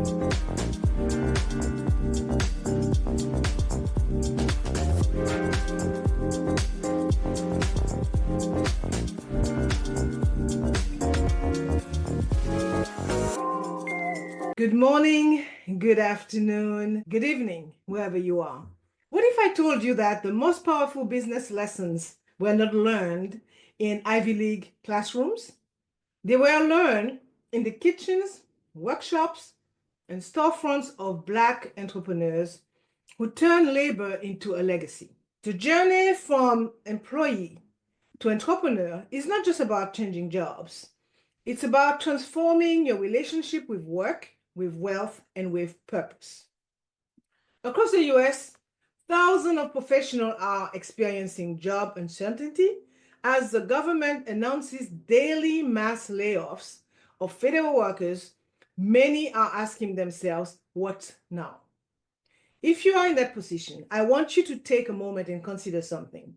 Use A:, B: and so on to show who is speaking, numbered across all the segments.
A: Good morning, good afternoon, good evening, wherever you are. What if I told you that the most powerful business lessons were not learned in Ivy League classrooms? They were learned in the kitchens, workshops, and storefronts of Black entrepreneurs who turned labor into a legacy. The journey from employee to entrepreneur is not just about changing jobs. It's about transforming your relationship with work, with wealth, and with purpose. Across the US, thousands of professionals are experiencing job uncertainty as the government announces daily mass layoffs of federal workers. Many are asking themselves, what now? If you are in that position, I want you to take a moment and consider something.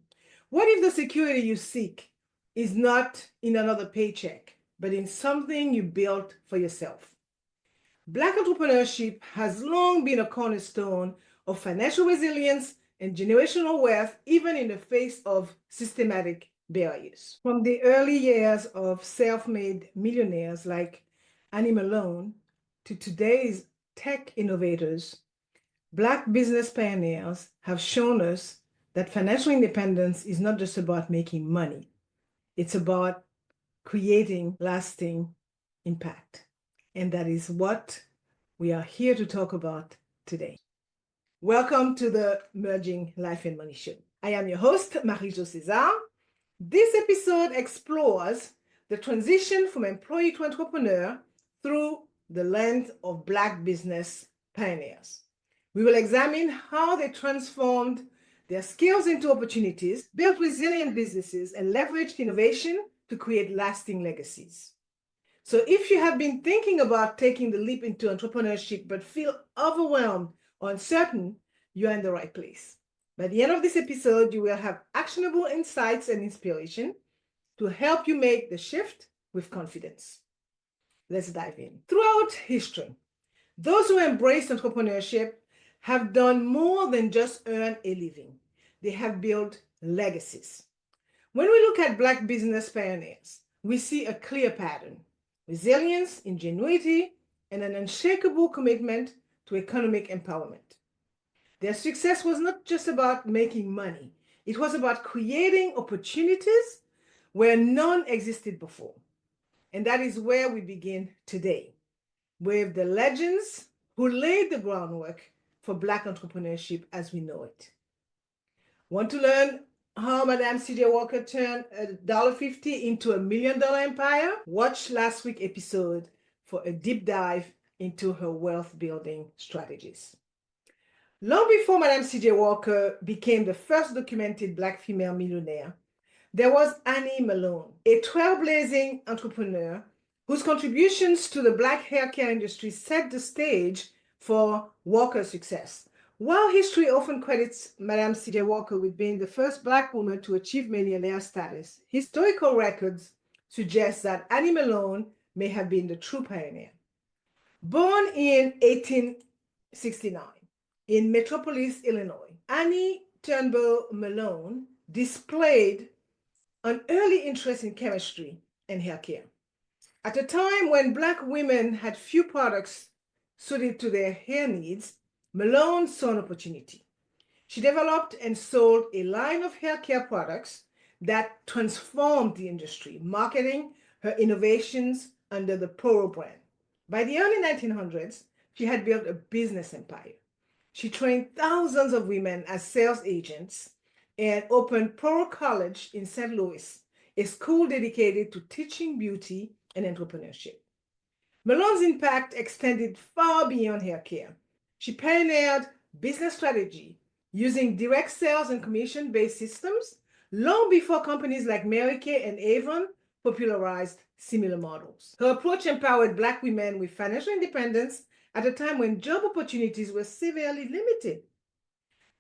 A: What if the security you seek is not in another paycheck, but in something you built for yourself? Black entrepreneurship has long been a cornerstone of financial resilience and generational wealth, even in the face of systematic barriers. From the early years of self-made millionaires like Annie Malone to today's tech innovators, Black business pioneers have shown us that financial independence is not just about making money. It's about creating lasting impact. And that is what we are here to talk about today. Welcome to the Merging Life and Money Show. I am your host, Marie-Jo César. This episode explores the transition from employee to entrepreneur through the lens of Black business pioneers. We will examine how they transformed their skills into opportunities, built resilient businesses, and leveraged innovation to create lasting legacies. So if you have been thinking about taking the leap into entrepreneurship but feel overwhelmed or uncertain, you are in the right place. By the end of this episode, you will have actionable insights and inspiration to help you make the shift with confidence. Let's dive in. Throughout history, those who embraced entrepreneurship have done more than just earn a living. They have built legacies. When we look at Black business pioneers, we see a clear pattern: resilience, ingenuity, and an unshakable commitment to economic empowerment. Their success was not just about making money. It was about creating opportunities where none existed before. And that is where we begin today, with the legends who laid the groundwork for Black entrepreneurship as we know it. Want to learn how Madam C.J. Walker turned $1.50 into $1 million empire? Watch last week's episode for a deep dive into her wealth building strategies. Long before Madam C.J. Walker became the first documented Black female millionaire, there was Annie Malone, a trailblazing entrepreneur whose contributions to the Black hair care industry set the stage for Walker's success. While history often credits Madam C.J. Walker with being the first Black woman to achieve millionaire status, historical records suggest that Annie Malone may have been the true pioneer. Born in 1869 in Metropolis, Illinois, Annie Turnbull Malone displayed an early interest in chemistry and hair care. At a time when Black women had few products suited to their hair needs, Malone saw an opportunity. She developed and sold a line of hair care products that transformed the industry, marketing her innovations under the Poro brand. By the early 1900s, she had built a business empire. She trained thousands of women as sales agents and opened Poro College in St. Louis, a school dedicated to teaching beauty and entrepreneurship. Malone's impact extended far beyond hair care. She pioneered business strategy using direct sales and commission-based systems long before companies like Mary Kay and Avon popularized similar models. Her approach empowered Black women with financial independence at a time when job opportunities were severely limited.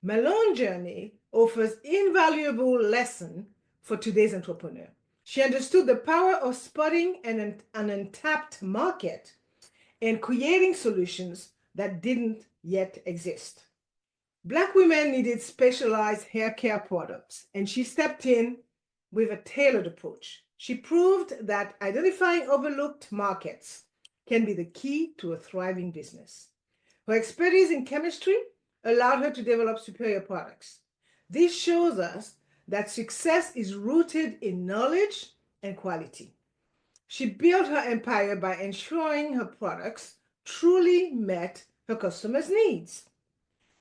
A: Malone's journey offers invaluable lessons for today's entrepreneur. She understood the power of spotting an untapped market and creating solutions that didn't yet exist. Black women needed specialized hair care products, and she stepped in with a tailored approach. She proved that identifying overlooked markets can be the key to a thriving business. Her expertise in chemistry allowed her to develop superior products. This shows us that success is rooted in knowledge and quality. She built her empire by ensuring her products truly met her customers' needs.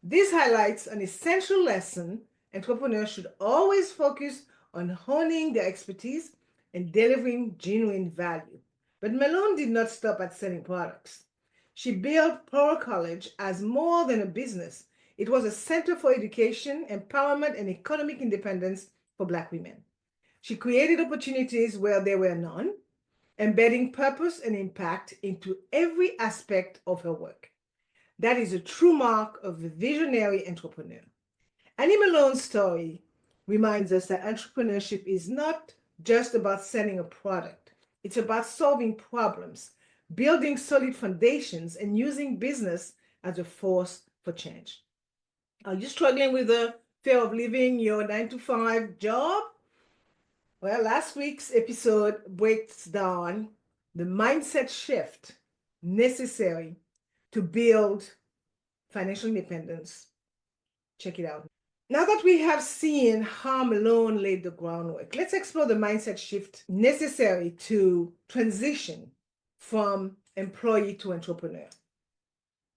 A: This highlights an essential lesson: entrepreneurs should always focus on honing their expertise and delivering genuine value. But Malone did not stop at selling products. She built Pearl College as more than a business. It was a center for education, empowerment, and economic independence for Black women. She created opportunities where there were none, embedding purpose and impact into every aspect of her work. That is a true mark of a visionary entrepreneur. Annie Malone's story reminds us that entrepreneurship is not just about selling a product. It's about solving problems, building solid foundations, and using business as a force for change. Are you struggling with the fear of leaving your 9 to 5 job? Well, last week's episode breaks down the mindset shift necessary to build financial independence. Check it out. Now that we have seen how Malone laid the groundwork, let's explore the mindset shift necessary to transition from employee to entrepreneur.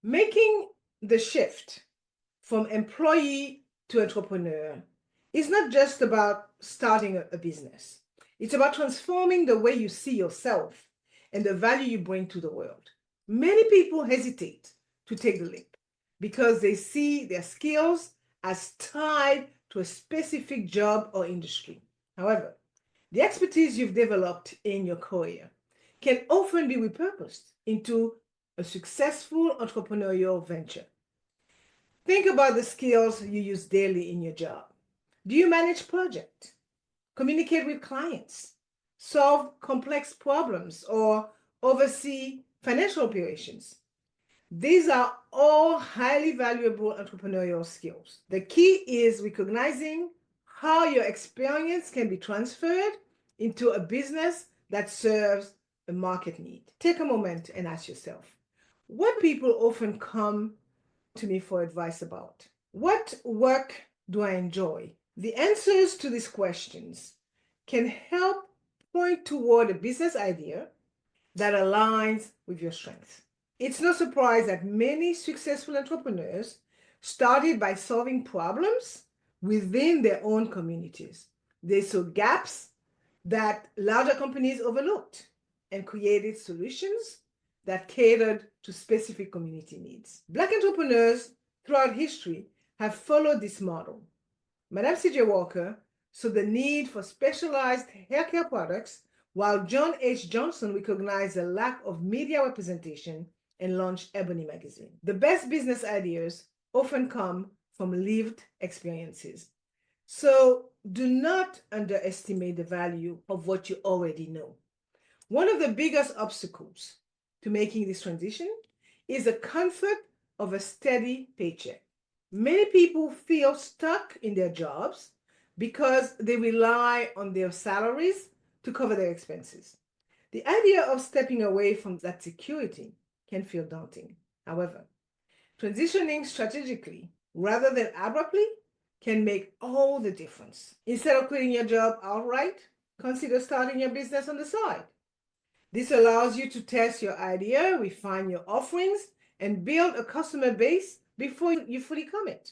A: Making the shift from employee to entrepreneur is not just about starting a business. It's about transforming the way you see yourself and the value you bring to the world. Many people hesitate to take the leap because they see their skills as tied to a specific job or industry. However, the expertise you've developed in your career can often be repurposed into a successful entrepreneurial venture. Think about the skills you use daily in your job. Do you manage projects, communicate with clients, solve complex problems, or oversee financial operations? These are all highly valuable entrepreneurial skills. The key is recognizing how your experience can be transferred into a business that serves a market need. Take a moment and ask yourself, what people often come to me for advice about? What work do I enjoy? The answers to these questions can help point toward a business idea that aligns with your strengths. It's no surprise that many successful entrepreneurs started by solving problems within their own communities. They saw gaps that larger companies overlooked and created solutions that catered to specific community needs. Black entrepreneurs throughout history have followed this model. Madam C.J. Walker saw the need for specialized hair care products, while John H. Johnson recognized the lack of media representation and launched Ebony magazine. The best business ideas often come from lived experiences. So do not underestimate the value of what you already know. One of the biggest obstacles to making this transition is the comfort of a steady paycheck. Many people feel stuck in their jobs because they rely on their salaries to cover their expenses. The idea of stepping away from that security can feel daunting. However, transitioning strategically rather than abruptly can make all the difference. Instead of quitting your job outright, consider starting your business on the side. This allows you to test your idea, refine your offerings, and build a customer base before you fully commit.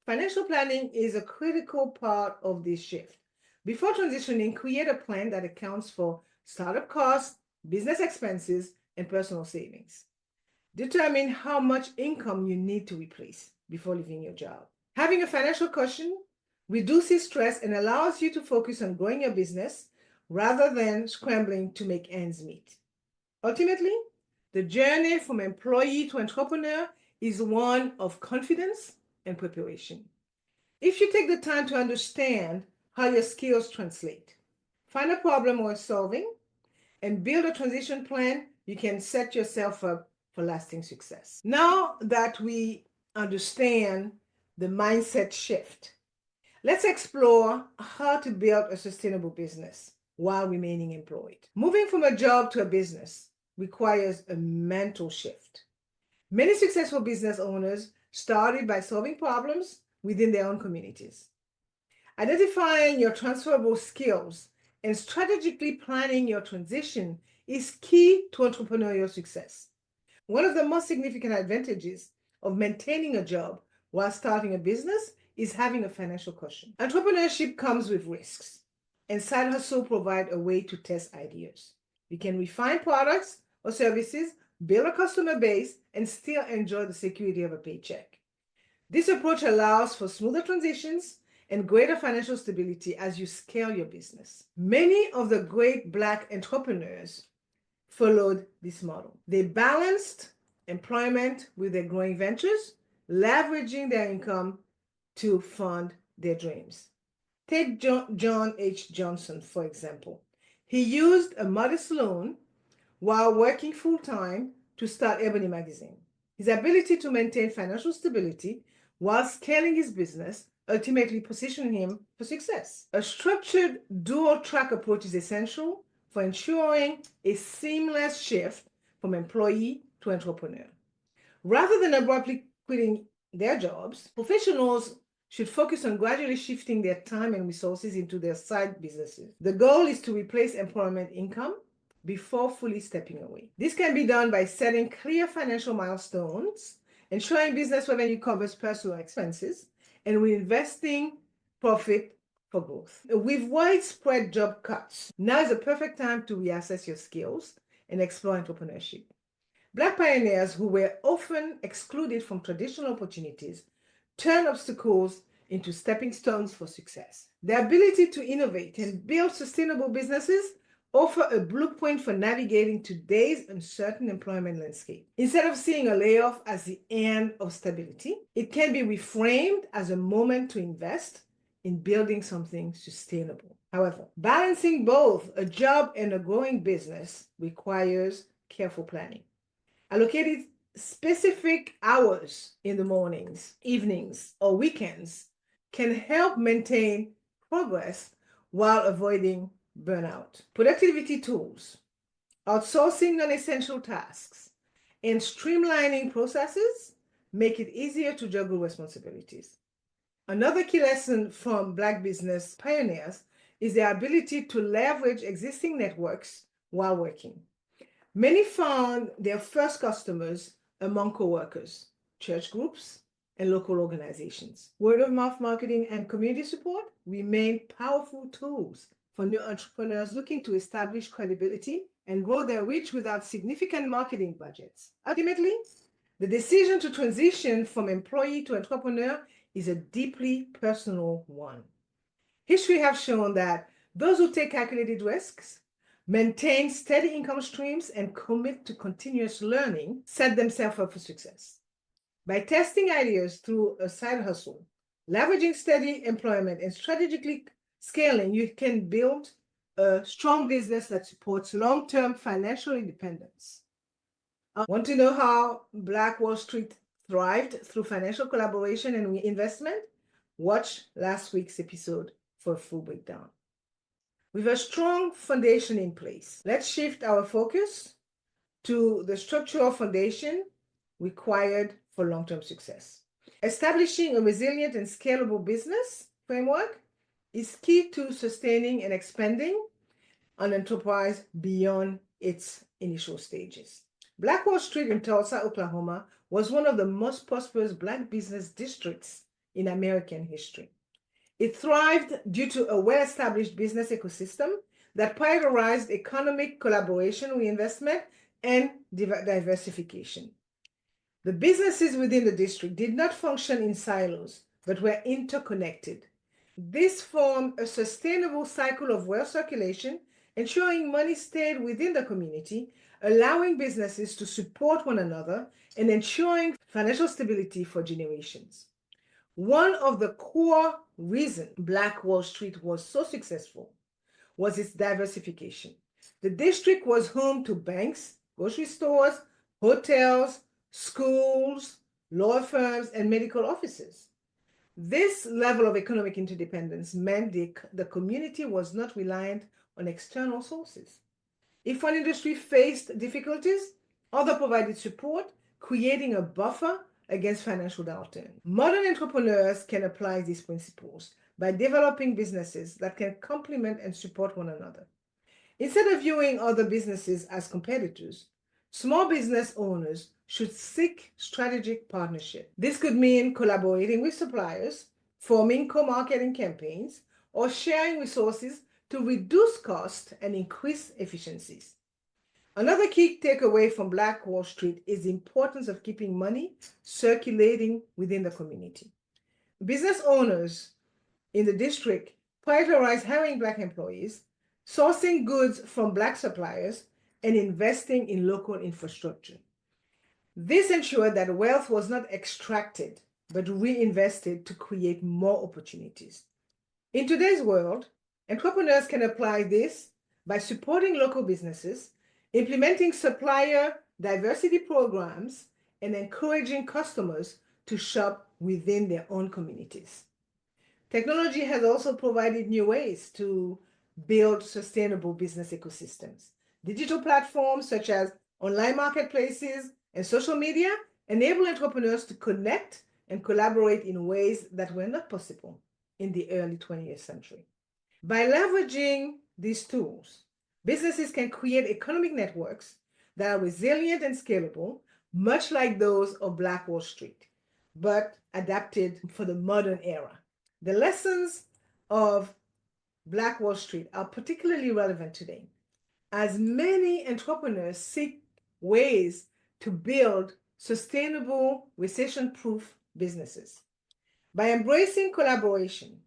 A: Financial planning is a critical part of this shift. Before transitioning, create a plan that accounts for startup costs, business expenses, and personal savings. Determine how much income you need to replace before leaving your job. Having a financial cushion reduces stress and allows you to focus on growing your business rather than scrambling to make ends meet. Ultimately, the journey from employee to entrepreneur is one of confidence and preparation. If you take the time to understand how your skills translate, find a problem worth solving, and build a transition plan you can set yourself up for lasting success. Now that we understand the mindset shift, let's explore how to build a sustainable business while remaining employed. Moving from a job to a business requires a mental shift. Many successful business owners started by solving problems within their own communities. Identifying your transferable skills and strategically planning your transition is key to entrepreneurial success. One of the most significant advantages of maintaining a job while starting a business is having a financial cushion. Entrepreneurship comes with risks, and side hustle provide a way to test ideas. You can refine products or services, build a customer base, and still enjoy the security of a paycheck. This approach allows for smoother transitions and greater financial stability as you scale your business. Many of the great Black entrepreneurs followed this model. They balanced employment with their growing ventures, leveraging their income to fund their dreams. Take John H. Johnson, for example. He used a modest loan while working full-time to start Ebony magazine. His ability to maintain financial stability while scaling his business ultimately positioned him for success. A structured dual-track approach is essential for ensuring a seamless shift from employee to entrepreneur. Rather than abruptly quitting their jobs, professionals should focus on gradually shifting their time and resources into their side businesses. The goal is to replace employment income before fully stepping away. This can be done by setting clear financial milestones, ensuring business revenue covers personal expenses, and reinvesting profit for growth. With widespread job cuts, now is the perfect time to reassess your skills and explore entrepreneurship. Black pioneers who were often excluded from traditional opportunities turn obstacles into stepping stones for success. The ability to innovate and build sustainable businesses offer a blueprint for navigating today's uncertain employment landscape. Instead of seeing a layoff as the end of stability, it can be reframed as a moment to invest in building something sustainable. However, balancing both a job and a growing business requires careful planning. Allocated specific hours in the mornings, evenings, or weekends can help maintain progress while avoiding burnout. Productivity tools, outsourcing non-essential tasks, and streamlining processes make it easier to juggle responsibilities. Another key lesson from Black business pioneers is their ability to leverage existing networks while working. Many found their first customers among coworkers, church groups, and local organizations. Word of mouth marketing and community support remain powerful tools for new entrepreneurs looking to establish credibility and grow their reach without significant marketing budgets. Ultimately, the decision to transition from employee to entrepreneur is a deeply personal one. History has shown that those who take calculated risks, maintain steady income streams, and commit to continuous learning set themselves up for success. By testing ideas through a side hustle, leveraging steady employment, and strategically scaling, you can build a strong business that supports long-term financial independence. Want to know how Black Wall Street thrived through financial collaboration and reinvestment? Watch last week's episode for a full breakdown. With a strong foundation in place, let's shift our focus to the structural foundation required for long-term success. Establishing a resilient and scalable business framework is key to sustaining and expanding an enterprise beyond its initial stages. Black Wall Street in Tulsa, Oklahoma, was one of the most prosperous Black business districts in American history. It thrived due to a well-established business ecosystem that prioritized economic collaboration, reinvestment, and diversification. The businesses within the district did not function in silos, but were interconnected. This formed a sustainable cycle of wealth circulation, ensuring money stayed within the community, allowing businesses to support one another, and ensuring financial stability for generations. One of the core reasons Black Wall Street was so successful was its diversification. The district was home to banks, grocery stores, hotels, schools, law firms, and medical offices. This level of economic interdependence meant the community was not reliant on external sources. If one industry faced difficulties, others provided support, creating a buffer against financial downturn. Modern entrepreneurs can apply these principles by developing businesses that can complement and support one another. Instead of viewing other businesses as competitors, small business owners should seek strategic partnership. This could mean collaborating with suppliers, forming co-marketing campaigns, or sharing resources to reduce costs and increase efficiencies. Another key takeaway from Black Wall Street is the importance of keeping money circulating within the community. Business owners in the district prioritize hiring Black employees, sourcing goods from Black suppliers, and investing in local infrastructure. This ensured that wealth was not extracted, but reinvested to create more opportunities. In today's world, entrepreneurs can apply this by supporting local businesses, implementing supplier diversity programs, and encouraging customers to shop within their own communities. Technology has also provided new ways to build sustainable business ecosystems. Digital platforms such as online marketplaces and social media enable entrepreneurs to connect and collaborate in ways that were not possible in the early 20th century. By leveraging these tools, businesses can create economic networks that are resilient and scalable, much like those of Black Wall Street, but adapted for the modern era. The lessons of Black Wall Street are particularly relevant today, as many entrepreneurs seek ways to build sustainable, recession-proof businesses. By embracing collaboration,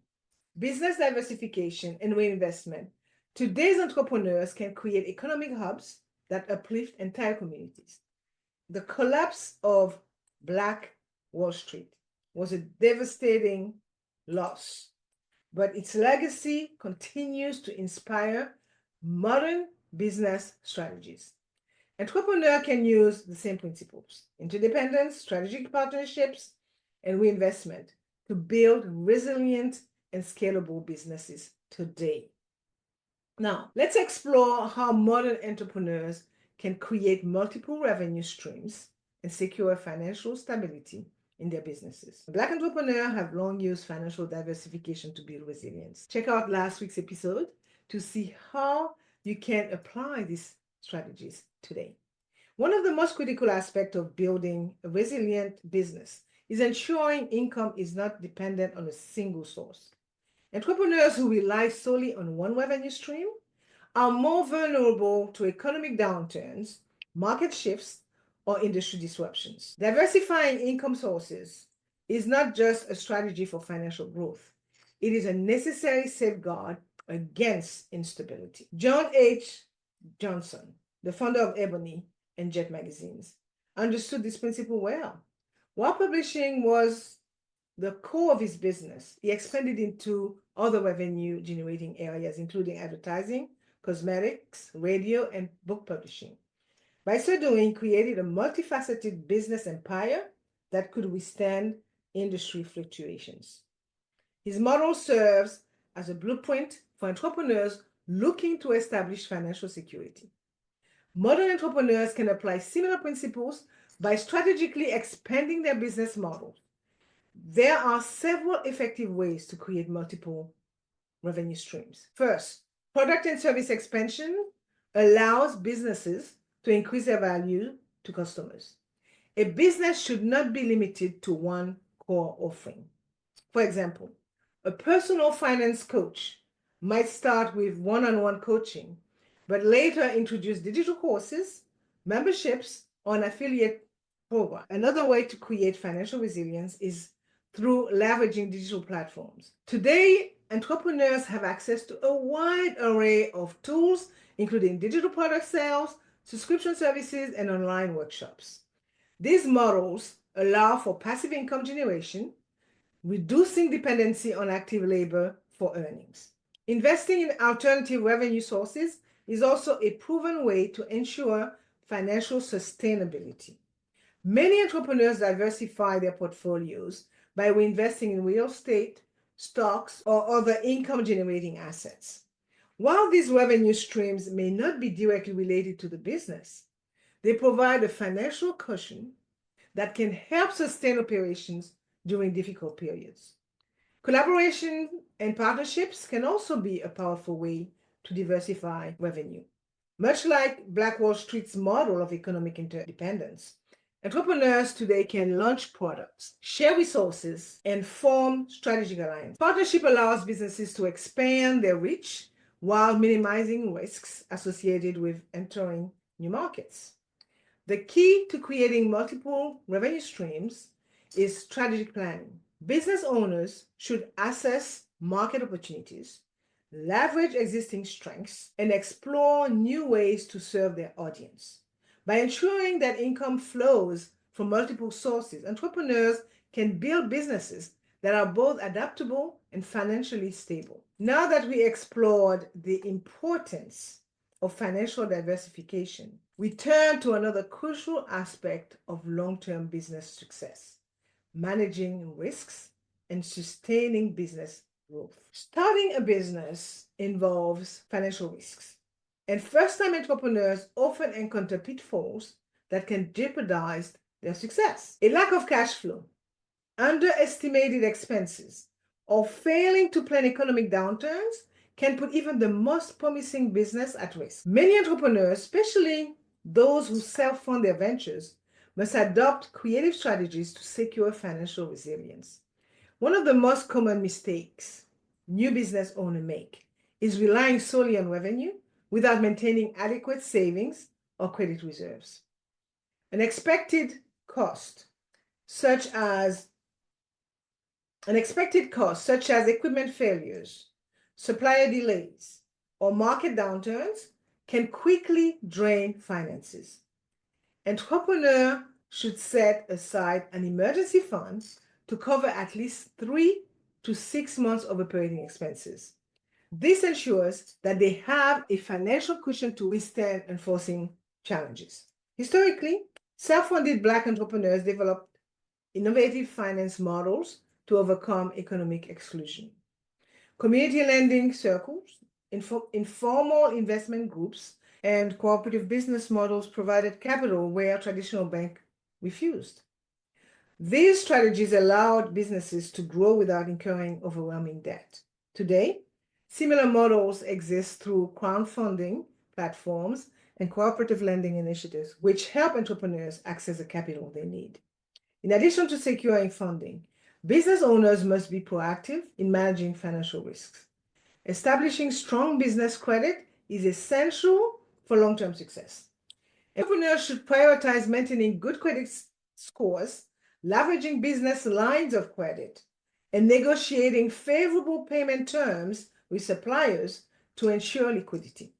A: business diversification, and reinvestment, today's entrepreneurs can create economic hubs that uplift entire communities. The collapse of Black Wall Street was a devastating loss, but its legacy continues to inspire modern business strategies. Entrepreneurs can use the same principles: interdependence, strategic partnerships, and reinvestment to build resilient and scalable businesses today. Now, let's explore how modern entrepreneurs can create multiple revenue streams and secure financial stability in their businesses. Black entrepreneurs have long used financial diversification to build resilience. Check out last week's episode to see how you can apply these strategies today. One of the most critical aspects of building a resilient business is ensuring income is not dependent on a single source. Entrepreneurs who rely solely on one revenue stream are more vulnerable to economic downturns, market shifts, or industry disruptions. Diversifying income sources is not just a strategy for financial growth. It is a necessary safeguard against instability. John H. Johnson, the founder of Ebony and Jet magazines, understood this principle well. While publishing was the core of his business, he expanded into other revenue generating areas, including advertising, cosmetics, radio, and book publishing. By so doing, he created a multifaceted business empire that could withstand industry fluctuations. His model serves as a blueprint for entrepreneurs looking to establish financial security. Modern entrepreneurs can apply similar principles by strategically expanding their business models. There are several effective ways to create multiple revenue streams. First, product and service expansion allows businesses to increase their value to customers. A business should not be limited to one core offering. For example, a personal finance coach might start with one-on-one coaching, but later introduce digital courses, memberships, or an affiliate program. Another way to create financial resilience is through leveraging digital platforms. Today, entrepreneurs have access to a wide array of tools, including digital product sales, subscription services, and online workshops. These models allow for passive income generation, reducing dependency on active labor for earnings. Investing in alternative revenue sources is also a proven way to ensure financial sustainability. Many entrepreneurs diversify their portfolios by reinvesting in real estate, stocks, or other income-generating assets. While these revenue streams may not be directly related to the business, they provide a financial cushion that can help sustain operations during difficult periods. Collaboration and partnerships can also be a powerful way to diversify revenue. Much like Black Wall Street's model of economic interdependence, entrepreneurs today can launch products, share resources, and form strategic alliances. Partnership allows businesses to expand their reach while minimizing risks associated with entering new markets. The key to creating multiple revenue streams is strategic planning. Business owners should assess market opportunities, leverage existing strengths, and explore new ways to serve their audience. By ensuring that income flows from multiple sources, entrepreneurs can build businesses that are both adaptable and financially stable. Now that we explored the importance of financial diversification, we turn to another crucial aspect of long-term business success: managing risks and sustaining business growth. Starting a business involves financial risks, and first-time entrepreneurs often encounter pitfalls that can jeopardize their success. A lack of cash flow, underestimated expenses, or failing to plan economic downturns can put even the most promising business at risk. Many entrepreneurs, especially those who self-fund their ventures, must adopt creative strategies to secure financial resilience. One of the most common mistakes new business owners make is relying solely on revenue without maintaining adequate savings or credit reserves. Unexpected costs, such as equipment failures, supplier delays, or market downturns, can quickly drain finances. Entrepreneurs should set aside an emergency fund to cover at least 3 to 6 months of operating expenses. This ensures that they have a financial cushion to withstand unforeseen challenges. Historically, self-funded Black entrepreneurs developed innovative finance models to overcome economic exclusion. Community lending circles, informal investment groups, and cooperative business models provided capital where traditional banks refused. These strategies allowed businesses to grow without incurring overwhelming debt. Today, similar models exist through crowdfunding platforms and cooperative lending initiatives, which help entrepreneurs access the capital they need. In addition to securing funding, business owners must be proactive in managing financial risks. Establishing strong business credit is essential for long-term success. Entrepreneurs should prioritize maintaining good credit scores, leveraging business lines of credit, and negotiating favorable payment terms with suppliers to ensure liquidity.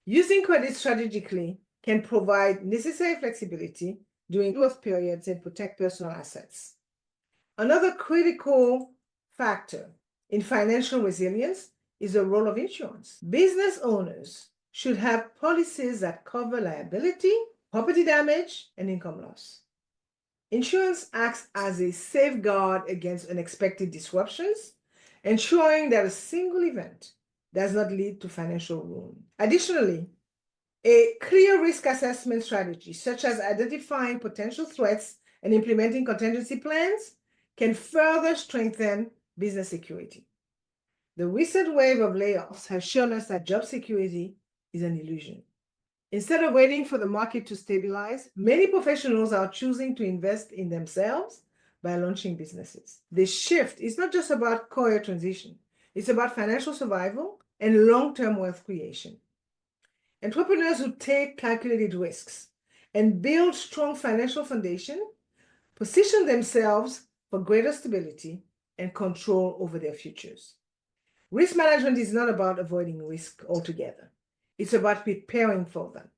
A: Using credit strategically can provide necessary flexibility during growth periods and protect personal assets. Another critical factor in financial resilience is the role of insurance. Business owners should have policies that cover liability, property damage, and income loss. Insurance acts as a safeguard against unexpected disruptions, ensuring that a single event does not lead to financial ruin. Additionally, a clear risk assessment strategy, such as identifying potential threats and implementing contingency plans, can further strengthen business security. The recent wave of layoffs has shown us that job security is an illusion. Instead of waiting for the market to stabilize, many professionals are choosing to invest in themselves by launching businesses. This shift is not just about career transition, it's about financial survival and long-term wealth creation. Entrepreneurs who take calculated risks and build strong financial foundation position themselves for greater stability and control over their futures. Risk management is not about avoiding risk altogether. It's about preparing for them.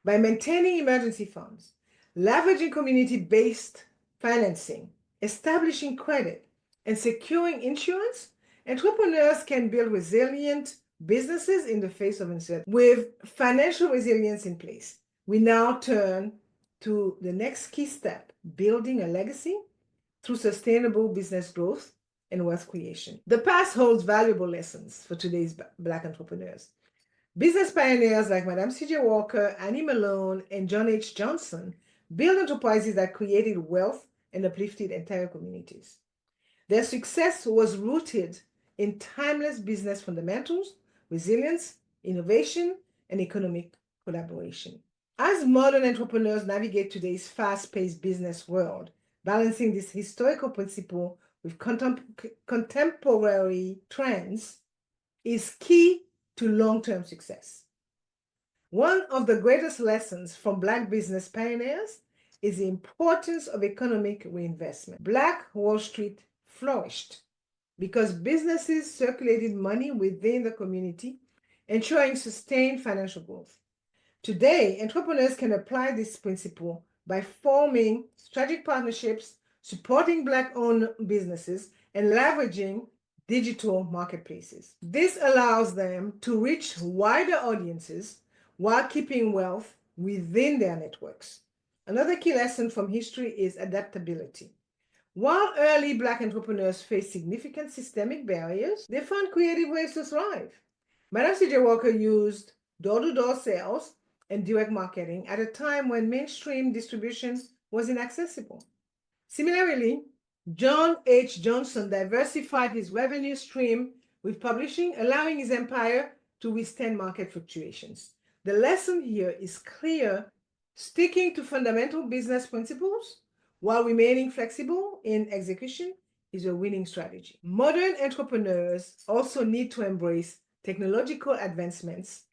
A: By maintaining emergency funds, leveraging community-based financing, establishing credit, and securing insurance, entrepreneurs can build resilient businesses in the face of uncertainty. With financial resilience in place, We now turn to the next key step, building a legacy through sustainable business growth and wealth creation. The past holds valuable lessons for today's Black entrepreneurs. Business pioneers like Madam C.J. Walker, Annie Malone, and John H. Johnson built enterprises that created wealth and uplifted entire communities. Their success was rooted in timeless business fundamentals, resilience, innovation, and economic collaboration. As modern entrepreneurs navigate today's fast-paced business world, balancing this historical principle with contemporary trends is key to long-term success. One of the greatest lessons from Black business pioneers is the importance of economic reinvestment. Black Wall Street flourished because businesses circulated money within the community, ensuring sustained financial growth. Today, entrepreneurs can apply this principle by forming strategic partnerships, supporting Black-owned businesses, and leveraging digital marketplaces. This allows them to reach wider audiences while keeping wealth within their networks. Another key lesson from history is adaptability. While early Black entrepreneurs faced significant systemic barriers, they found creative ways to thrive. Madam C.J. Walker used door-to-door sales and direct marketing at a time when mainstream distribution was inaccessible. Similarly, John H. Johnson diversified his revenue stream with publishing, allowing his empire to withstand market fluctuations. The lesson here is clear: sticking to fundamental business principles while remaining flexible in execution is a winning strategy. Modern entrepreneurs also need to embrace technological advancements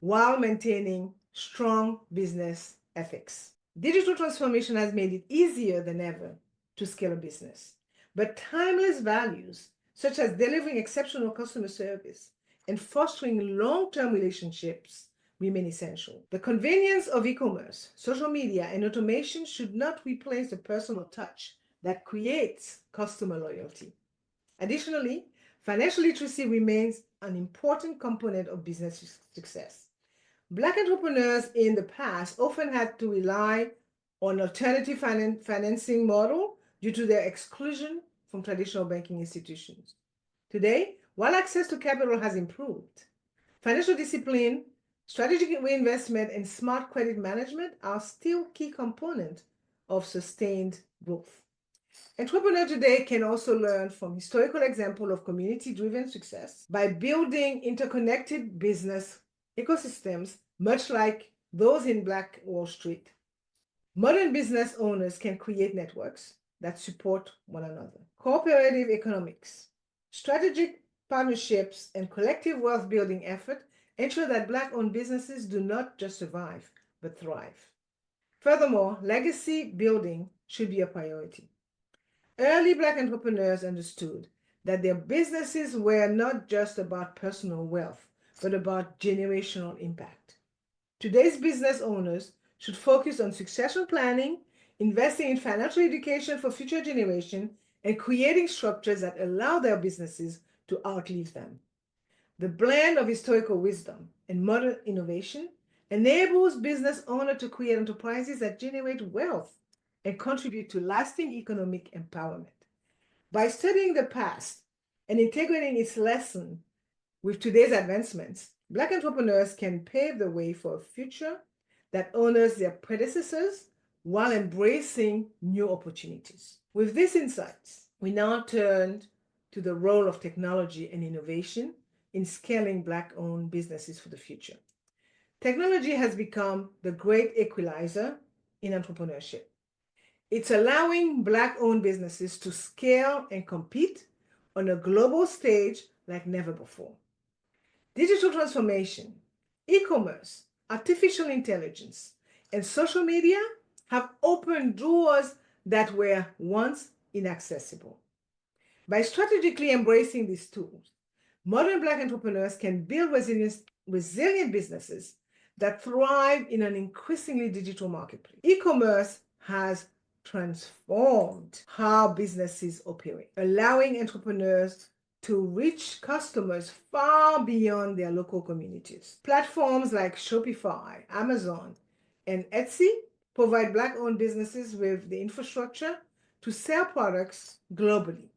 A: while maintaining strong business ethics. Digital transformation has made it easier than ever to scale a business, but timeless values such as delivering exceptional customer service and fostering long-term relationships remain essential. The convenience of e-commerce, social media, and automation should not replace the personal touch that creates customer loyalty. Additionally, financial literacy remains an important component of business success. Black entrepreneurs in the past often had to rely on alternative financing model due to their exclusion from traditional banking institutions. Today, while access to capital has improved, financial discipline, strategic reinvestment, and smart credit management are still key components of sustained growth. Entrepreneurs today can also learn from historical examples of community-driven success by building interconnected business ecosystems, much like those in Black Wall Street. Modern business owners can create networks that support one another. Cooperative economics, strategic partnerships, and collective wealth building effort ensure that Black-owned businesses do not just survive, but thrive. Furthermore, legacy building should be a priority. Early Black entrepreneurs understood that their businesses were not just about personal wealth, but about generational impact. Today's business owners should focus on succession planning, investing in financial education for future generations, and creating structures that allow their businesses to outlive them. The blend of historical wisdom and modern innovation enables business owners to create enterprises that generate wealth and contribute to lasting economic empowerment. By studying the past and integrating its lesson with today's advancements, Black entrepreneurs can pave the way for a future that honors their predecessors while embracing new opportunities. With these insights, we now turn to the role of technology and innovation in scaling Black-owned businesses for the future. Technology has become the great equalizer in entrepreneurship. It's allowing Black-owned businesses to scale and compete on a global stage like never before. Digital transformation, e-commerce, artificial intelligence, and social media have opened doors that were once inaccessible. By strategically embracing these tools, modern Black entrepreneurs can build resilient businesses that thrive in an increasingly digital marketplace. E-commerce has transformed how businesses operate, allowing entrepreneurs to reach customers far beyond their local communities. Platforms like Shopify, Amazon, and Etsy provide Black-owned businesses with the infrastructure to sell products globally.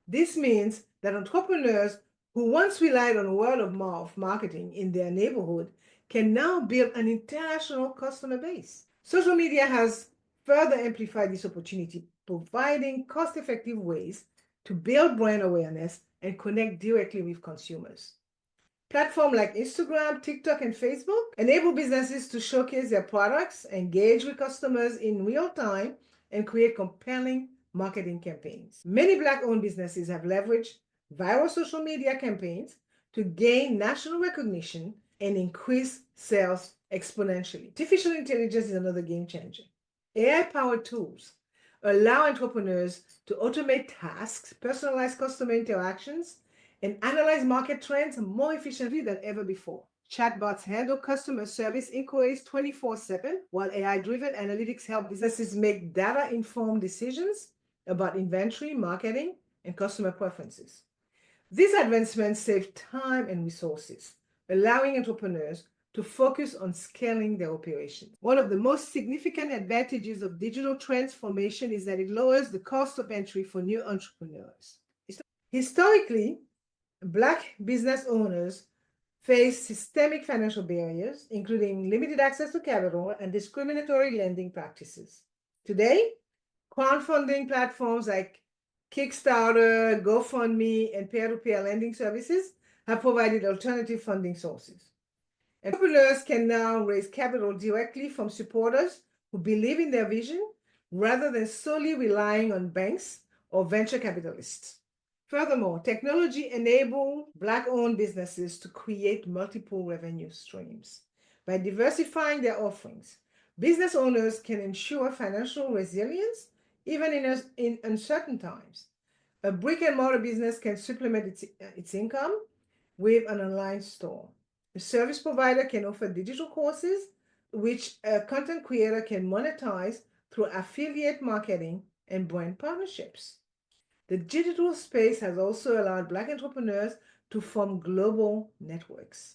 A: This means that entrepreneurs who once relied on word-of-mouth marketing in their neighborhood can now build an international customer base. Social media has further amplified this opportunity, providing cost-effective ways to build brand awareness and connect directly with consumers. Platforms like Instagram, TikTok, and Facebook enable businesses to showcase their products, engage with customers in real time, and create compelling marketing campaigns. Many Black-owned businesses have leveraged viral social media campaigns to gain national recognition and increase sales exponentially. Artificial intelligence is another game changer. AI-powered tools allow entrepreneurs to automate tasks, personalize customer interactions, and analyze market trends more efficiently than ever before. Chatbots handle customer service inquiries 24/7, while AI-driven analytics help businesses make data-informed decisions about inventory, marketing, and customer preferences. These advancements save time and resources, allowing entrepreneurs to focus on scaling their operations. One of the most significant advantages of digital transformation is that it lowers the cost of entry for new entrepreneurs. Historically, Black business owners face systemic financial barriers, including limited access to capital and discriminatory lending practices. Today, crowdfunding platforms like Kickstarter, GoFundMe, and peer-to-peer lending services have provided alternative funding sources. Entrepreneurs can now raise capital directly from supporters who believe in their vision rather than solely relying on banks or venture capitalists. Furthermore, technology enables Black-owned businesses to create multiple revenue streams. By diversifying their offerings, business owners can ensure financial resilience even in uncertain times. A brick-and-mortar business can supplement its income with an online store. A service provider can offer digital courses, which a content creator can monetize through affiliate marketing and brand partnerships. The digital space has also allowed Black entrepreneurs to form global networks.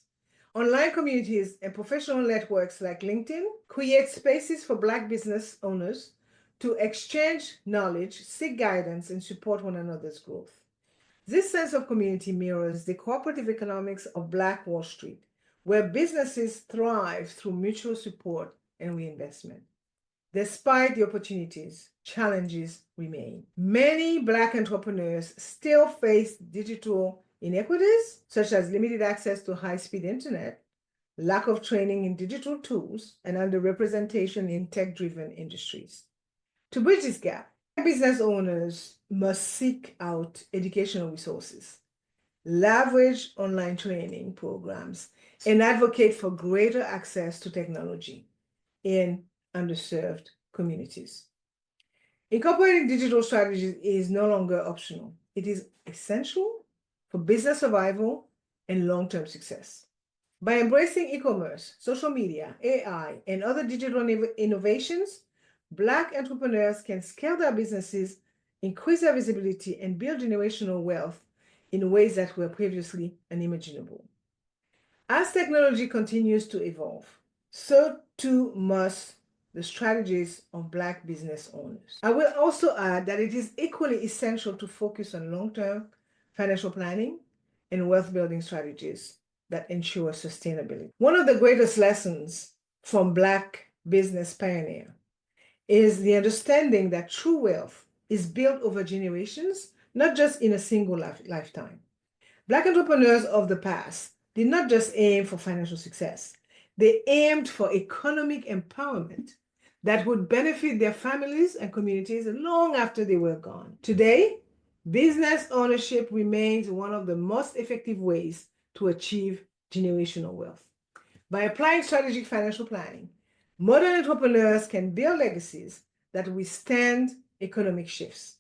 A: Online communities and professional networks like LinkedIn create spaces for Black business owners to exchange knowledge, seek guidance, and support one another's growth. This sense of community mirrors the cooperative economics of Black Wall Street, where businesses thrive through mutual support and reinvestment. Despite the opportunities, challenges remain. Many Black entrepreneurs still face digital inequities, such as limited access to high-speed internet, lack of training in digital tools, and underrepresentation in tech-driven industries. To bridge this gap, business owners must seek out educational resources, leverage online training programs, and advocate for greater access to technology in underserved communities. Incorporating digital strategies is no longer optional. It is essential for business survival and long-term success. By embracing e-commerce, social media, AI, and other digital innovations, Black entrepreneurs can scale their businesses, increase their visibility, and build generational wealth in ways that were previously unimaginable. As technology continues to evolve, so too must the strategies of Black business owners. I will also add that it is equally essential to focus on long-term financial planning and wealth-building strategies that ensure sustainability. One of the greatest lessons from Black business pioneer is the understanding that true wealth is built over generations, not just in a single lifetime. Black entrepreneurs of the past did not just aim for financial success. They aimed for economic empowerment that would benefit their families and communities long after they were gone. Today, business ownership remains one of the most effective ways to achieve generational wealth. By applying strategic financial planning, modern entrepreneurs can build legacies that withstand economic shifts.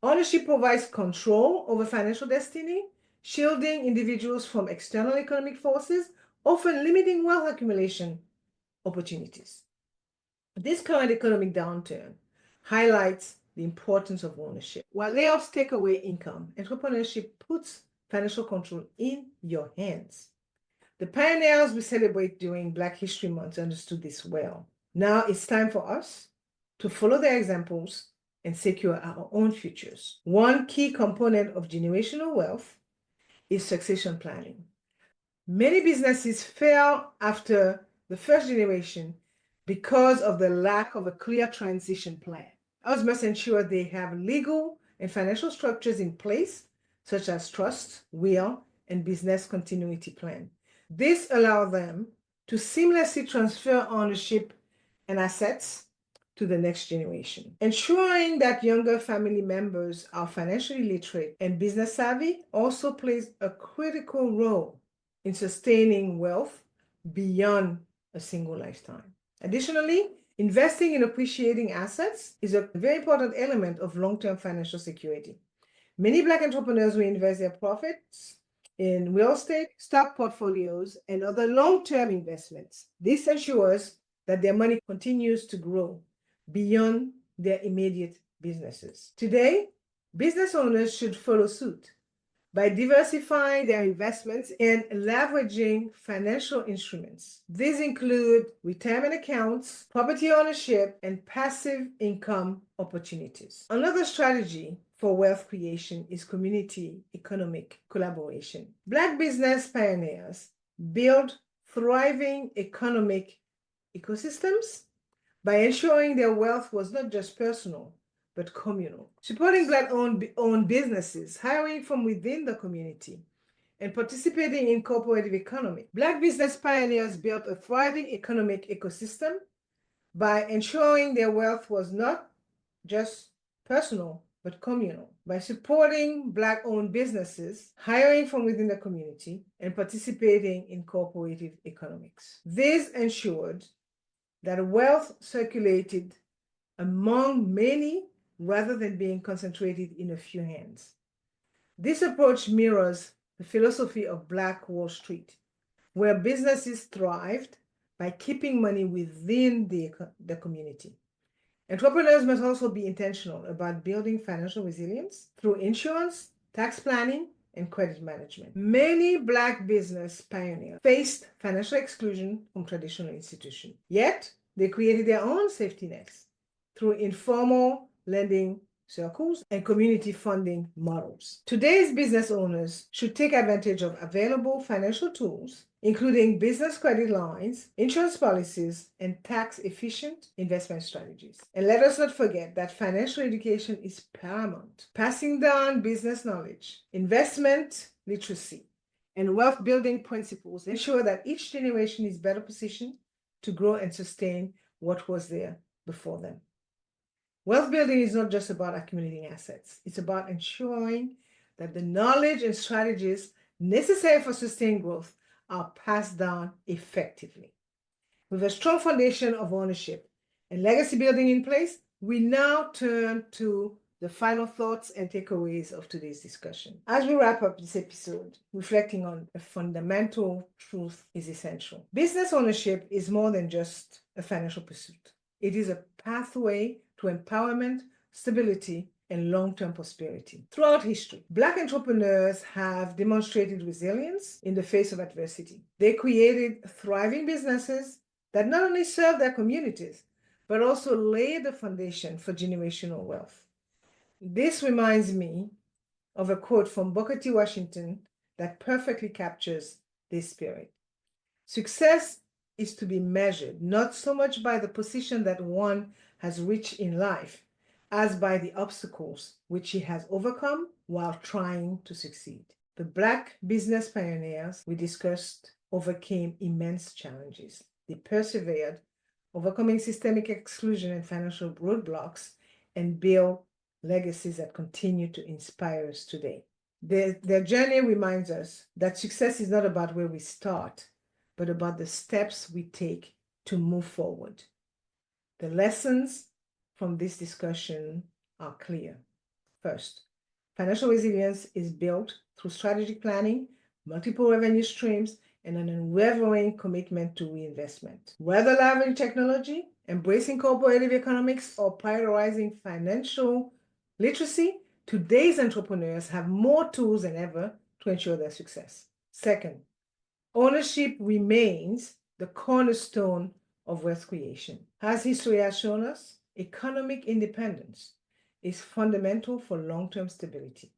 A: Ownership provides control over financial destiny, shielding individuals from external economic forces, often limiting wealth accumulation opportunities. This current economic downturn highlights the importance of ownership. While layoffs take away income, entrepreneurship puts financial control in your hands. The pioneers we celebrate during Black History Month understood this well. Now it's time for us to follow their examples and secure our own futures. One key component of generational wealth is succession planning. Many businesses fail after the first generation because of the lack of a clear transition plan. Ours must ensure they have legal and financial structures in place, such as trust, will, and business continuity plan. This allows them to seamlessly transfer ownership and assets to the next generation. Ensuring that younger family members are financially literate and business savvy also plays a critical role in sustaining wealth beyond a single lifetime. Additionally, investing in appreciating assets is a very important element of long-term financial security. Many Black entrepreneurs will invest their profits in real estate, stock portfolios, and other long-term investments. This ensures that their money continues to grow beyond their immediate businesses. Today, business owners should follow suit by diversifying their investments and leveraging financial instruments. These include retirement accounts, property ownership, and passive income opportunities. Another strategy for wealth creation is community economic collaboration. Black business pioneers build thriving economic ecosystems by ensuring their wealth was not just personal, but communal. Supporting Black-owned businesses, hiring from within the community, and participating in cooperative economy. Black business pioneers built a thriving economic ecosystem by ensuring their wealth was not just personal, but communal. By supporting Black-owned businesses, hiring from within the community, and participating in cooperative economics. This ensured that wealth circulated among many rather than being concentrated in a few hands. This approach mirrors the philosophy of Black Wall Street, where businesses thrived by keeping money within the community. Entrepreneurs must also be intentional about building financial resilience through insurance, tax planning, and credit management. Many Black business pioneers faced financial exclusion from traditional institutions, yet they created their own safety nets through informal lending circles and community funding models. Today's business owners should take advantage of available financial tools, including business credit lines, insurance policies, and tax-efficient investment strategies. And let us not forget that financial education is paramount. Passing down business knowledge, investment literacy, and wealth building principles ensure that each generation is better positioned to grow and sustain what was there before them. Wealth building is not just about accumulating assets. It's about ensuring that the knowledge and strategies necessary for sustained growth are passed down effectively. With a strong foundation of ownership and legacy building in place, we now turn to the final thoughts and takeaways of today's discussion. As we wrap up this episode, reflecting on a fundamental truth is essential. Business ownership is more than just a financial pursuit. It is a pathway to empowerment, stability, and long-term prosperity. Throughout history, Black entrepreneurs have demonstrated resilience in the face of adversity. They created thriving businesses that not only serve their communities, but also lay the foundation for generational wealth. This reminds me of a quote from Booker T. Washington that perfectly captures this spirit. Success is to be measured not so much by the position that one has reached in life, as by the obstacles which he has overcome while trying to succeed. The Black business pioneers we discussed overcame immense challenges. They persevered, overcoming systemic exclusion and financial roadblocks, and built legacies that continue to inspire us today. Their journey reminds us that success is not about where we start, but about the steps we take to move forward. The lessons from this discussion are clear. First, financial resilience is built through strategic planning, multiple revenue streams, and an unwavering commitment to reinvestment. Whether leveraging technology, embracing cooperative economics, or prioritizing financial literacy, today's entrepreneurs have more tools than ever to ensure their success. Second, ownership remains the cornerstone of wealth creation. As history has shown us, economic independence is fundamental for long-term stability.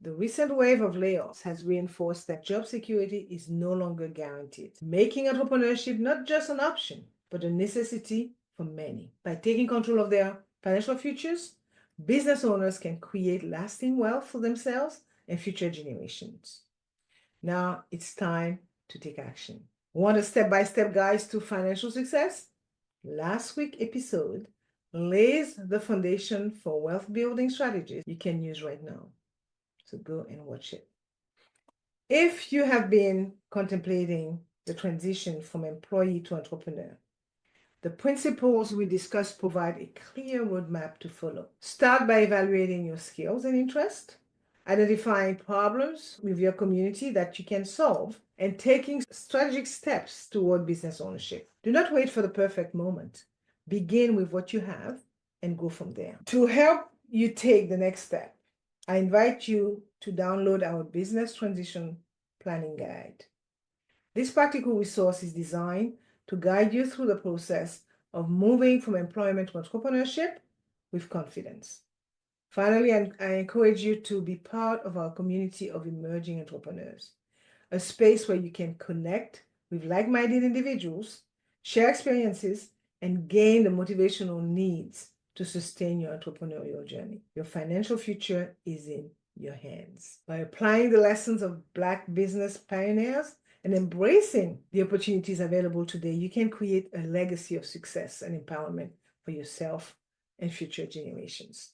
A: The recent wave of layoffs has reinforced that job security is no longer guaranteed, making entrepreneurship not just an option, but a necessity for many. By taking control of their financial futures, business owners can create lasting wealth for themselves and future generations. Now it's time to take action. Want a step-by-step guide to financial success? Last week's episode lays the foundation for wealth building strategies you can use right now. So go and watch it. If you have been contemplating the transition from employee to entrepreneur, the principles we discussed provide a clear roadmap to follow. Start by evaluating your skills and interests, identifying problems with your community that you can solve, and taking strategic steps toward business ownership. Do not wait for the perfect moment. Begin with what you have and go from there. To help you take the next step, I invite you to download our business transition planning guide. This practical resource is designed to guide you through the process of moving from employment to entrepreneurship with confidence. Finally, I encourage you to be part of our community of emerging entrepreneurs, a space where you can connect with like-minded individuals, share experiences, and gain the motivational needs to sustain your entrepreneurial journey. Your financial future is in your hands. By applying the lessons of Black business pioneers and embracing the opportunities available today, you can create a legacy of success and empowerment for yourself and future generations.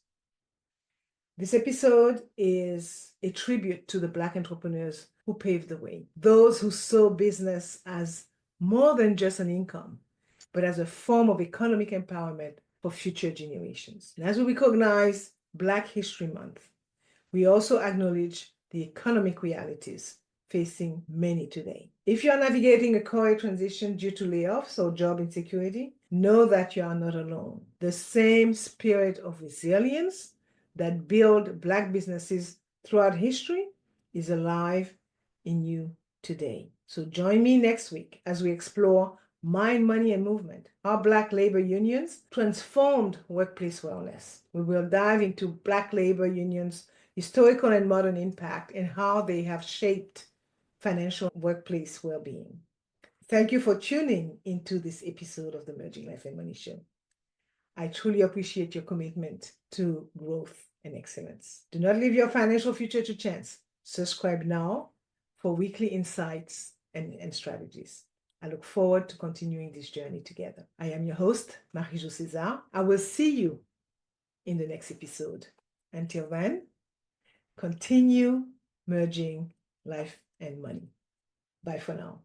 A: This episode is a tribute to the Black entrepreneurs who paved the way, those who saw business as more than just an income, but as a form of economic empowerment for future generations. And as we recognize Black History Month, we also acknowledge the economic realities facing many today. If you are navigating a career transition due to layoffs or job insecurity, know that you are not alone. The same spirit of resilience that built Black businesses throughout history is alive in you today. So join me next week as we explore Mind, Money, and Movement, how Black labor unions transformed workplace wellness. We will dive into Black labor unions' historical and modern impact and how they have shaped financial workplace well-being. Thank you for tuning into this episode of the Merging Life and Money Show. I truly appreciate your commitment to growth and excellence. Do not leave your financial future to chance. Subscribe now for weekly insights and strategies. I look forward to continuing this journey together. I am your host, Marie-Jo César. I will see you in the next episode. Until then, continue merging life and money. Bye for now.